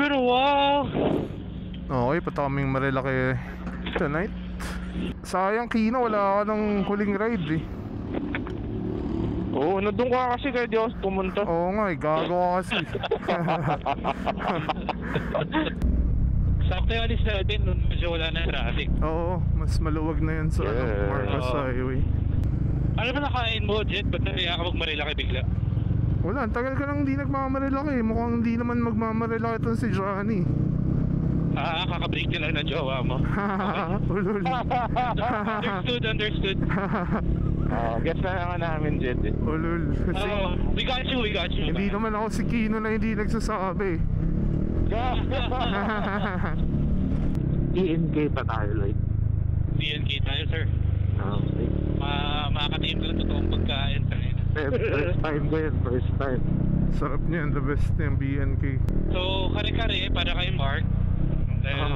been a while. Okay, punta kaming Marilaki tonight. Sayang Kino, wala ka ng huling ride eh. Oo, nandun ka kasi kaya di ako pumunta. Oo nga eh, gagawa kasi. Sakto yung alis natin nung medyo wala na traffic. Oo, mas maluwag na yun sa Marcos Highway. Ano ba nakain mo, Jet? Ba't nariya ka magmarilaki bigla? Wala, ang tagal ka nang hindi nagmamarilaki. Mukhang hindi naman magmamarilaki itong si Johnny. Kakabreak na lang ng jowa mo. Ulul. Understood. Guess na naman namin, Jet. Ulul. Kasi we got you. hindi naman ako si Kino na hindi nagsasabi. DNK pa tayo, like. DNK tayo, sir. Okay. Makakatim ko lang totoong pagkain. First time. Sarap niyan, the best yung BNK. So, kare-kare para kay Mark. Dahil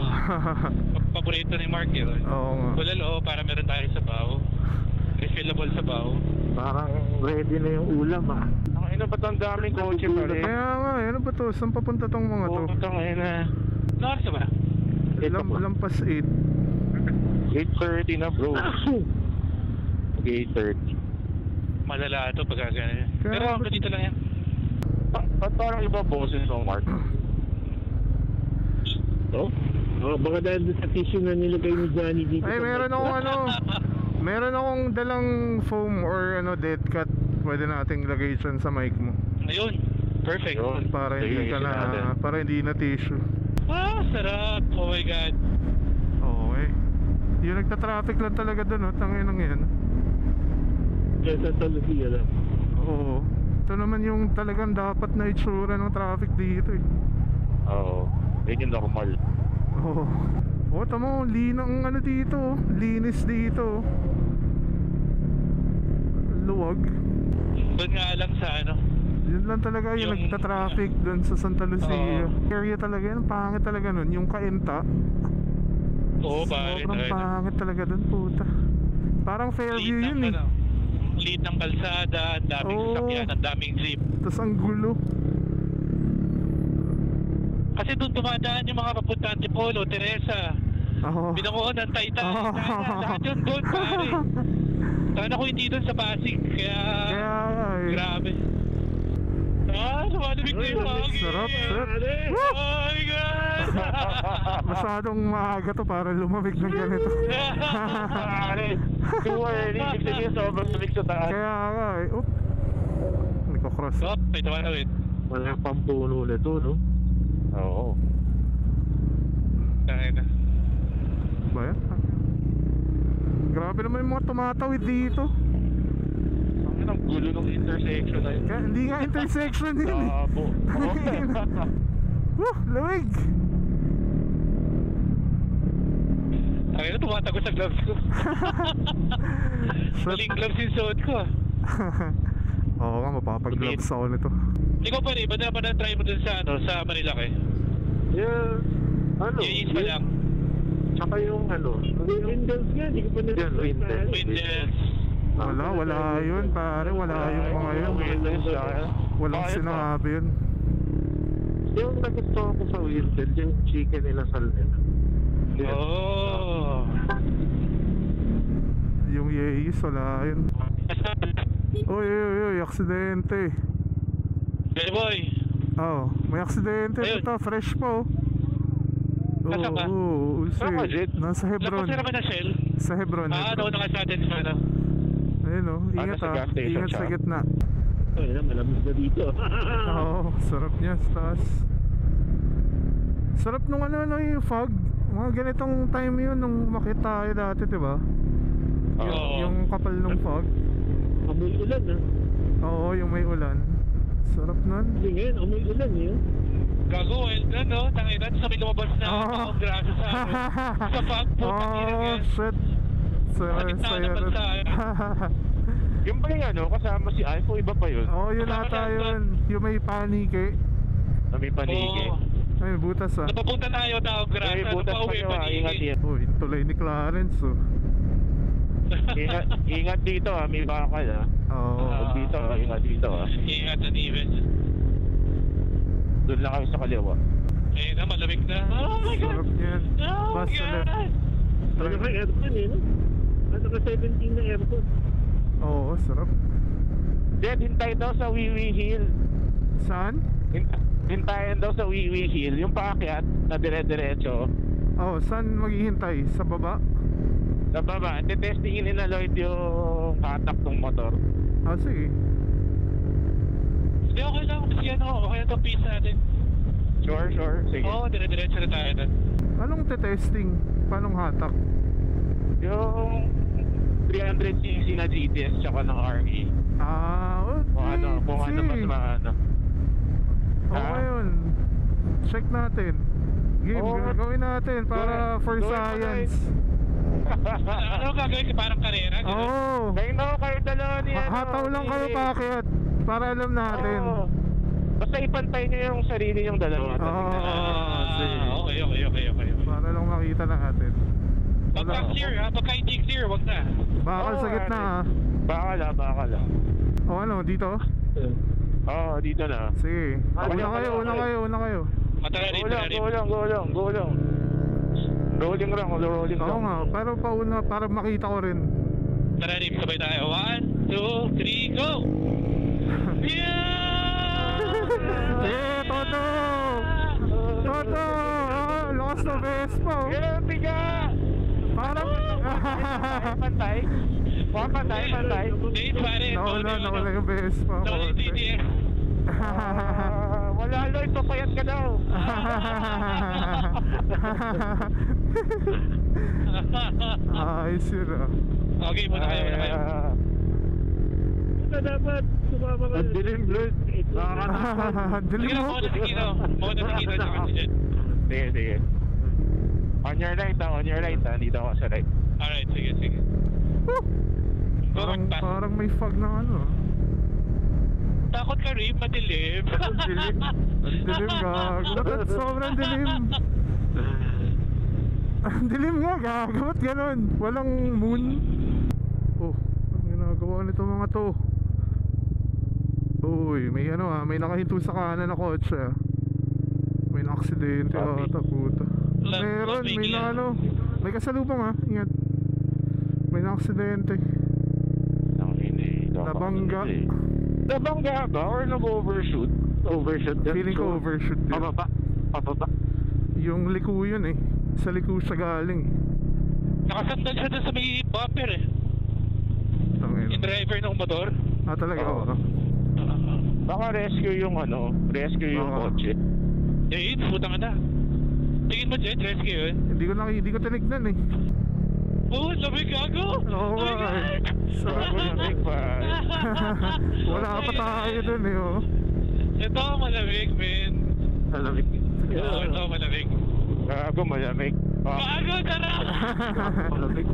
paborito ni Mark yun. Oo nga. Bulalo para meron tayo sa bao. Refillable sa bao. Parang ready na yung ulam ah. Ang ina ba't ang daming kotse pare? Kaya nga, ano ba to? Saan papunta tong mga to? Pumunta ngayon na. Ano oras ba? Lampas 8. 8:30 na bro. 8:30. Malala ito pag gano'n. Pero hanggang dito lang yan. Ba't parang iba boses ng Mark? Oh? Baka dahil sa tissue na nilagay ni Johnny dito. Ay, meron akong dalang foam or dead cut. Pwede nating lagay dyan sa mic mo. Ayun. Perfect. Para hindi na tissue. Sarap. Oh my God. Okay. Yung nagta-traffic lang talaga dun, tanginang yan. Yes, sa Lucia lang. Oo. Ito naman yung talagang dapat na itsura ng traffic dito eh. Oo. Yun yung normal. Oo. Tama, linang dito. Linis dito. Luwag. Doon nga lang sa Yun lang talaga yung nagta-traffic doon sa Santa Lucia. Area talaga yan, pangit talaga nun. Yung Kainta. Oo, pare. Sobrang pangit talaga doon, puta. Parang Fairview yun eh. Liit ng kalsada, ang daming sasakyan, ang daming jeep. Tapos ang gulo. Kasi doon dumadaan yung mga papunta Antipolo, Teresa. Binangoon ng Taytay. Lahat yun doon, pare. Sana ko hindi doon sa Pasig. Kaya grabe. Sumalamig na yung hangin. Sarap. Oh my God. Masyadong maaga to para lumamig ng ganito. Too early. Ibig sabihin sobrang lamig sa taas. Kaya nga eh. Nagko-cross. May tawanawin. Wala pang puno na to, no? Oo. Tangin na. Ba yan? Grabe naman yung mga tumatawid dito. Ang gulo ng intersection na yun. Hindi nga intersection yun eh. Lamig. Tangin na, tumatago sa gloves ko. Maling gloves yung suot ko ah. Oo nga, mapapag-gloves ako nito. Ikaw pa rin, ba't na try mo dun sa Marilaki? Yeah, Yung pa lang. Tsaka yung Windels nga, hindi ko pa na Windels. Wala yun pare, wala yung mga yun. Walang sinabi yun. Yung nagustuhan ko sa Windels, yung chicken nila sa yung Yeis, wala yun. Oy, aksidente. Hey boy. May aksidente. Ito, fresh pa Nasaan ka? Nasa Hebron. Lapos na ba na Shell? Sa Hebron. Nauna ka sa atin sa Ayun ingat sa gitna. Malamig na dito. Sarap niya sa taas. Sarap nung yung fog. Mga ganitong time yun nung umakyat tayo dati, diba? Yung kapal nung fog. Amoy ulan Oo, yung may ulan. Sarap nun. Hindi ngayon, amoy ulan yun. Gago, no? Tanginan, sa may lumabas na ang grasa sa fog po. Shit. Yung ba yung kasama si iPhone, iba pa yun? Yun ata yun. Yung may panike. May panike. Ay, butas Napapunta tayo taong grasa. May butas pa nyo ingat yan. Tuloy ni Clarence Ingat dito may bakal dito, ingat dito Ingat and even. Doon lang kami sa kaliwa. Ayun na, malamig na. Oh my God! Sarap yan. Oh my Bus sa left. God! Ano ka aircon eh, no? Ano ka 17 na aircon? Oo, sarap. Jed, hintay daw sa Wiwi Hill. Saan? Hintayin daw sa Wiwi Hill. Yung paakyat na dire-diretso. Oh, saan maghihintay? Sa baba? Sa baba, testingin ni na Lloyd yung hatak ng motor. Ah, sige. Hindi, okay lang. Kasi ano, okay na itong piece natin. Sure. Sige. Oo, dire-diretso na tayo na. Anong te-testing? Paanong hatak? Yung 300cc na GTS tsaka ng RE. Ah, okay. Kung ano mas maano. Okay yun. Check natin. Game, Oo. gawin natin para for Gawin mo, science. Ano gagawin ka? Parang karera? Oo. Gano'n? Kayo na kayo dalawa ni Hataw lang kayo paakyat para alam natin. Oo. Basta ipantay nyo yung sarili yung dalawa. Oo. sige. Okay. Para lang makita natin. Pagka clear ha, pagka hindi clear, wag na. Bakal sa gitna ha. Bakala. O ano, dito? Oo, dito na. Sige. Una kayo. Matara rin. Go lang. Rolling lang. Oo nga, pero pauna para makita ko rin. Tara rin, sabay tayo. 1, 2, 3, go! Yeah! Toto! Lakas na Vespa oh. Grabe ka! Parang Pantay. Date pare. Nawala yung Vespa Nawala yung DDS. Wala Lloyd, papayat ka daw. Ayos yun ah. Okay, muna kayo. Ito dapat sumama ka. Ang dilim Lloyd. Dilim Sige na, mo? muna si Kino tsaka si Jen. Sige. On your right. Dito ako sa right. Alright, sige. Go, magpas. Parang may fog na ano. Takot ka rin, madilim. Ang dilim gago. Ba't sobrang dilim? Ang dilim nga gago. Ba't ganun? Walang moon. Oh, ang ginagawa nito mga to. Uy, may ano ah. May nakahinto sa kanan na kotse ah. May na-aksidente ata puta. Meron, may na ano. May kasalubong ah. Ingat. May na-aksidente. Nabangga. Nabangga ba? Or nag-overshoot? Overshoot yan? Feeling ko overshoot yun. Pababa. Yung liko yun eh. Sa liko siya galing eh. Nakasandal siya doon sa may bumper eh. Tangin. Yung driver ng motor. Ah talaga Oo. ako. Baka rescue yung kotse. Yun, putang na. Tingin mo Jet, rescue yun. Hindi ko tinignan eh. Oh, sabi gago! Oo Oh my nga eh. God! Sarap mo yan. Wala pa tayo dun eh oh. Ito malamig, men. Malamig. Oo, ito malamig. Gago, malamig. Gago, sarap! Malamig.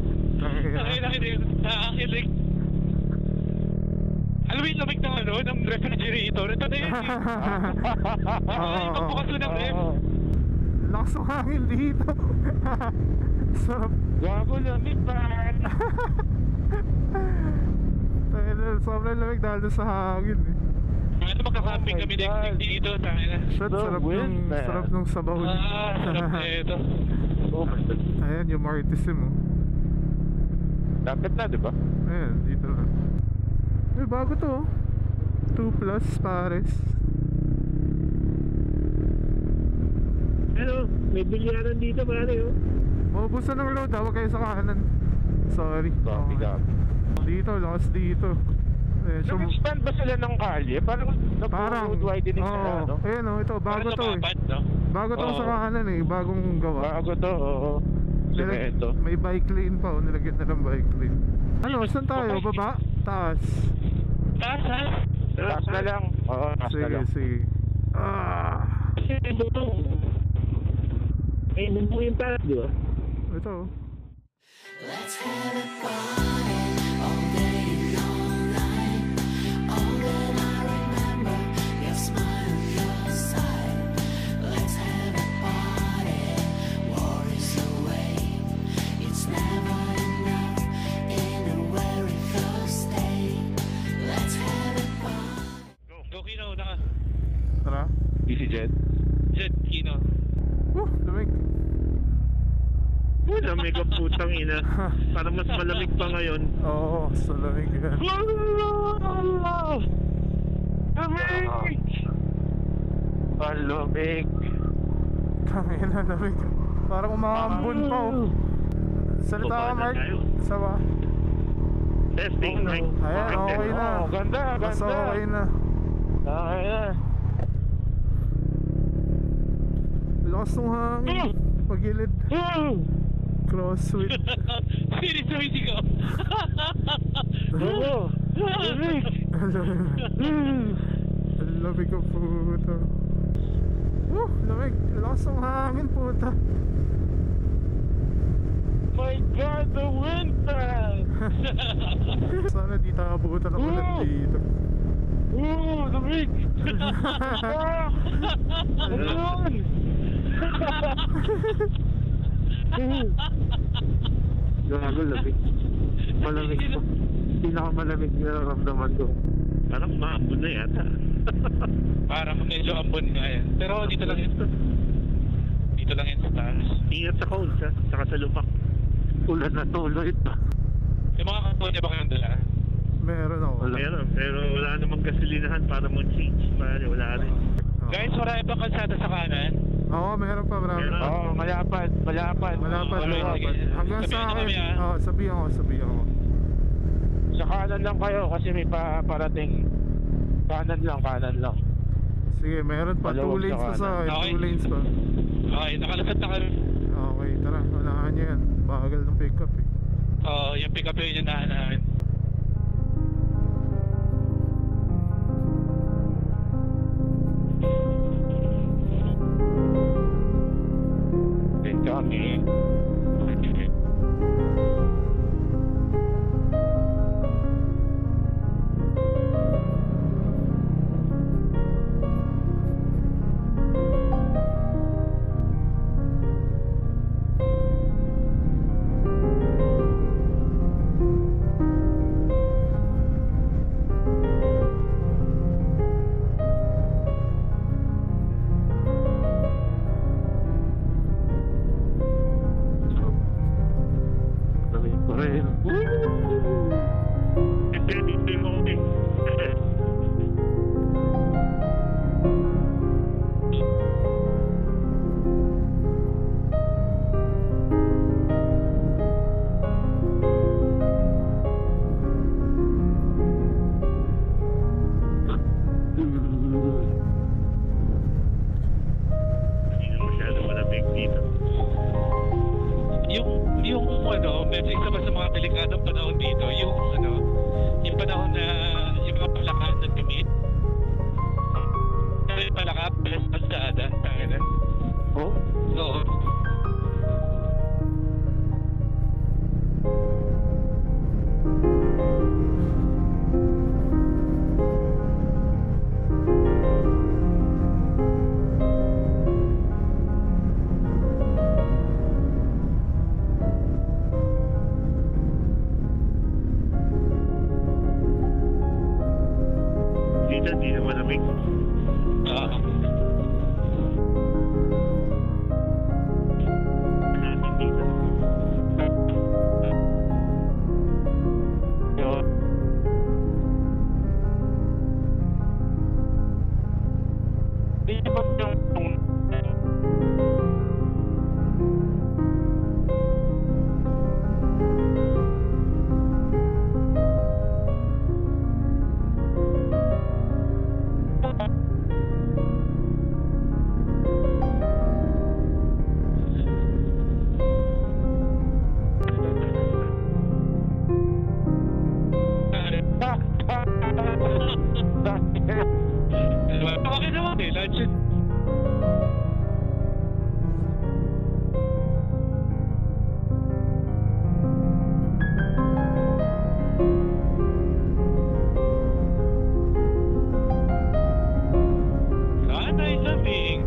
Nakakilig. Alam mo yung lamig ng ano, ng refrigerator? Ito na yun. Ay, magbukas mo ng ref. Lakas ng hangin dito. Sarap. Gago, lamig man. Sobrang lamig dahil doon sa hangin eh. Ano magkakamping Oh my kami next God. week dito, tangina. Shit, The wind, man. sarap nung sabaw. Sarap na ito. Oh my God. Ayan yung Martisim oh. Dapat na, di ba? Ayan, dito na. Eh, bago to oh. 2 plus pares. Ano? May bilyaran dito, pare, oh. Maubusan ng load ah, huwag kayo sa kanan. Sorry. Copy. Dito, lakas dito. Eh, Nag-expand ba sila ng kalye? Parang parang, nag-road widening sila, no? Ayan oh, ito, bago Para to eh. lumapad, no? Bago to Oo. sa kanan eh, bagong gawa. Bago to, oo. Ito. May bike lane pa oh, nilagyan na ng bike lane. Ano, saan tayo? Baba? Taas? Taas, ha? Taas na lang. Oo, taas na Sige, lang. sige. Ah, Eh, nung yung taas, di ba? ito oh. Let's have a party all day and all night. All that I remember, your smile, your side. Let's have a party, worries away. It's never enough in a very first day. Let's have a party. Go, Kino, naka. Tara. Easy Jet. Jet, Kino. Lamig. Lamig ang putang ina. Parang mas malamig pa ngayon. Oo, sa lamig yan. Lamig! Ang lamig. Tangin na lamig. Parang umahambon pa oh. Salita ka, Mark. Isa ba? Testing, Mike. Ayan, okay na. Ganda, Mas okay na. Okay na. Lakas ng hangin. Pagilid. Crosswind. Sino sumisigaw? Oo. Lamig. Ang lamig ang puta. Lamig. Lakas ng hangin puta. My God, the winter! Sana di tayo abutan ng ulan dito. Lamig! Ayun! Gago, lamig. Malamig ko. Pinakamalamig na naramdaman ko. Parang maambon na yata. Parang medyo ambon nga yan. Pero dito lang yun. Dito lang yun sa taas. Ingat sa cones ha, saka sa lupak. Ulan na tuloy pa. Yung mga kampanya ba kayong dala? Meron ako. Meron, pero wala namang gasolinahan para mo change. Wala rin. Guys, marami pa kalsada sa kanan. Oo, meron pa, marami pa. Oo, malapad. Malapad. Sige. Hanggang sa Sabihan akin. kami, ah. Oo, sabihan ko. Sa kanan lang kayo kasi may parating. Kanan lang. Sige, meron pa. 2 Maluwag sa lanes pa sa akin. kanan. 2 lanes pa. Okay, nakalasad na kami. Okay, tara. Unahan nyo yan. Bagal ng pick up eh. Oo, yung pick up yung nahan namin. Kami. Medyo isa pa sa mga delikadong panahon dito, yung panahon na yung mga palakad na tumit. Yung palakad, pasada, tangina. Oh? Oo. Hindi naman malamig. Natin dito. Hindi ba yung Okay naman eh, lunch. Nice lamig.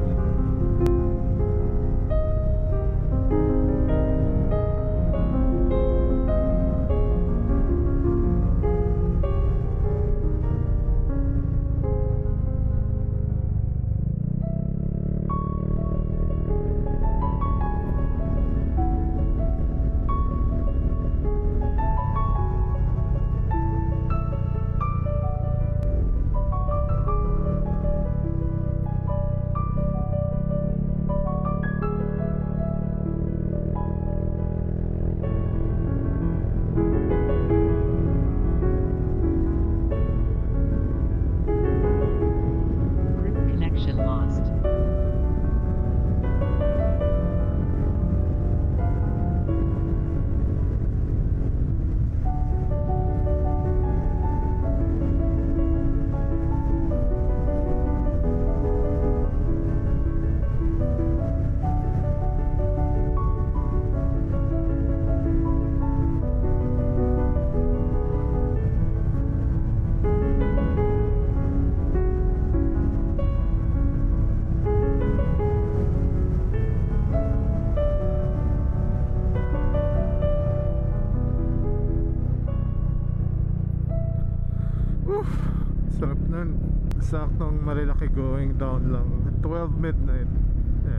Sarap nun. Saktong Marilaki going down lang 12 midnight,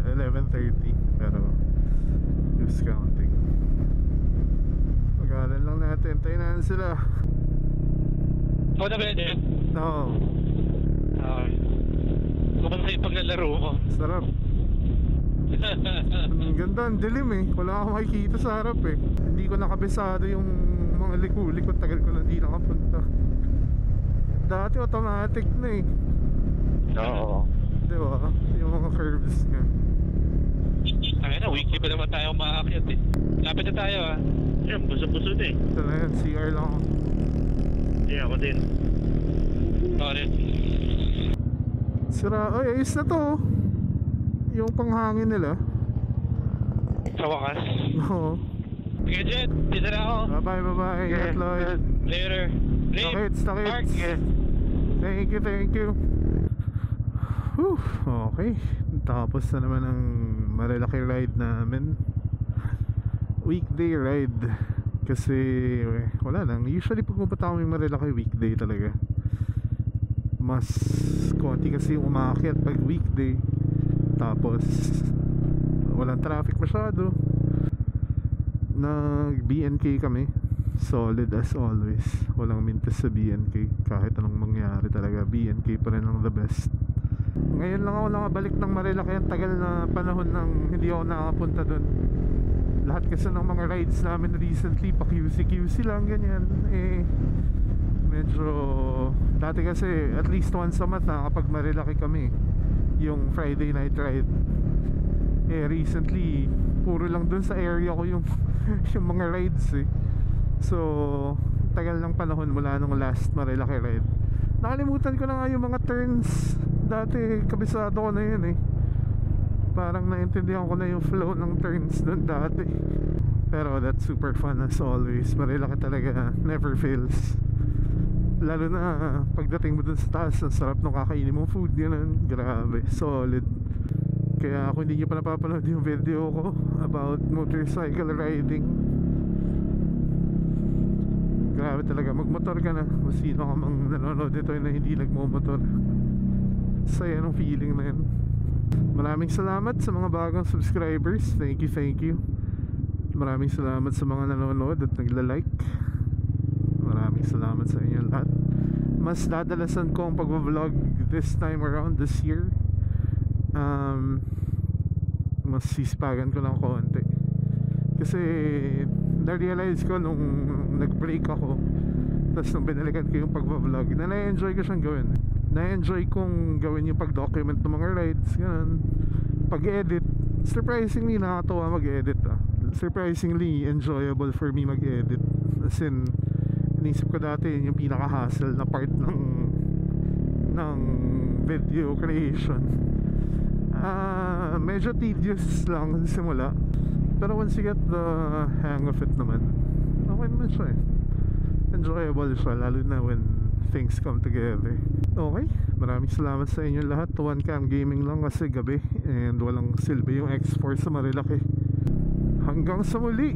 11:30. Pero who's counting? Magalan lang natin. Tayo na sila. Ako na ba yan? Oo. Okay. Kumusta yung paglalaro mo? Sarap. Ang ganda, ang dilim eh. Wala akong makikita sa harap eh. Hindi ko nakabisado yung mga liku-liko. Tagal ko na hindi nakapunta. Dati automatic na eh. Oo. Di ba? Yung mga curves nga. Ay na, weekly pa naman tayo maakyat eh. Lapit na tayo ah. Yan, buso-buso na eh. Ito na yan, CR lang ako. Hindi ako din. Sorry. Sira, ay ayos na to oh. Yung panghangin nila. Sa wakas. Oo. Sige Jet, dito na ako. Bye bye. Ingat Lloyd. Later. Takits. Mark. Thank you. Whew, okay. Tapos na naman ang Marilaki ride namin. Weekday ride. Kasi wala lang. Usually pag pupunta kami Marilaki weekday talaga. Mas konti kasi yung umakyat pag weekday. Tapos walang traffic masyado. Nag BNK kami. Solid as always. Walang mintes sa BNK. Kahit anong mangyari talaga, BNK pa rin ang the best. Ngayon lang ako nakabalik ng Marilaki. Ang tagal na panahon nang hindi ako nakapunta dun. Lahat kasi ng mga rides namin recently pa QC lang ganyan. Medyo dati kasi at least once a month kapag Marilaki kami yung Friday night ride. Recently puro lang dun sa area ko yung yung mga rides eh. So tagal ng panahon mula nung last Marilaki ride. Nakalimutan ko na nga yung mga turns. Dati kabisado ko na yun eh. Parang naintindihan ko na yung flow ng turns dun dati. Pero that's super fun as always. Marilaki talaga, never fails. Lalo na pagdating mo dun sa taas, ang sarap nung kakainin mong food. Ganun, grabe, solid. Kaya kung hindi nyo pa napapanood yung video ko about motorcycle riding, grabe talaga, magmotor ka na. Kung sino ka mang nanonood dito na hindi nagmumotor, saya ng feeling na yun. Maraming salamat sa mga bagong subscribers. Thank you. Maraming salamat sa mga nanonood at nagla-like. Maraming salamat sa inyo lahat. Mas dadalasan ko ang pag-vlog this time around, this year. Mas sisipagan ko lang konti. Kasi na-realize ko nung nag-break ako, tapos nung binalikan ko yung pag-vlog, na na-enjoy ko siyang gawin. Na-enjoy kong gawin yung pag-document ng mga rides, ganun. Pag-edit, surprisingly nakakatawa mag-edit Surprisingly enjoyable for me mag-edit. As in, inisip ko dati yung pinaka-hassle na part ng video creation. Medyo tedious lang sa simula. Pero once you get the hang of it naman, okay naman siya eh. Enjoyable siya, lalo na when things come together. Okay, maraming salamat sa inyo lahat. One cam gaming lang kasi gabi and walang silbi yung X4 sa Marilaki. Hanggang sa muli.